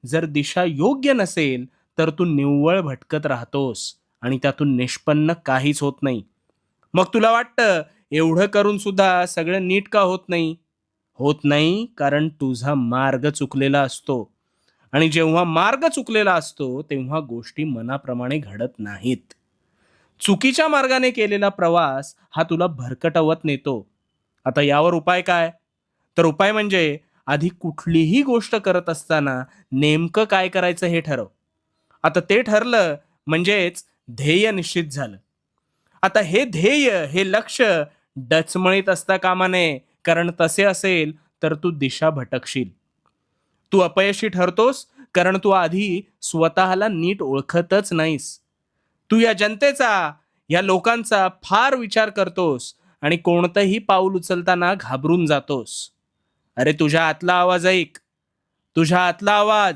जर दिशा योग्य नसेल तर तू निव्वळ भटकत राहतोस आणि त्यातून निष्पन्न काहीच होत नाही. मग तुला वाटतं एवढं करून सुद्धा सगळं नीट का होत नाही? होत नाही कारण तुझा मार्ग चुकलेला असतो. आणि जेव्हा मार्ग चुकलेला असतो तेव्हा गोष्टी मनाप्रमाणे घडत नाहीत. चुकीच्या मार्गाने केलेला प्रवास हा तुला भरकटवत नेतो. आता यावर उपाय काय? तर उपाय म्हणजे आधी कुठलीही गोष्ट करत असताना नेमकं काय करायचं हे ठरव. आता ते ठरलं म्हणजेच ध्येय निश्चित झालं. आता हे ध्येय, हे लक्ष डचमळीत असता कामा नये, कारण तसे असेल तर तू दिशा भटकशील. तू अपयशी ठरतोस कारण तू आधी स्वतःला नीट ओळखतच नाहीस. तू या जनतेचा, या लोकांचा फार विचार करतोस आणि कोणतंही पाऊल उचलताना घाबरून जातोस. अरे तुझ्या आतला आवाज ऐक. तुझ्या आतला आवाज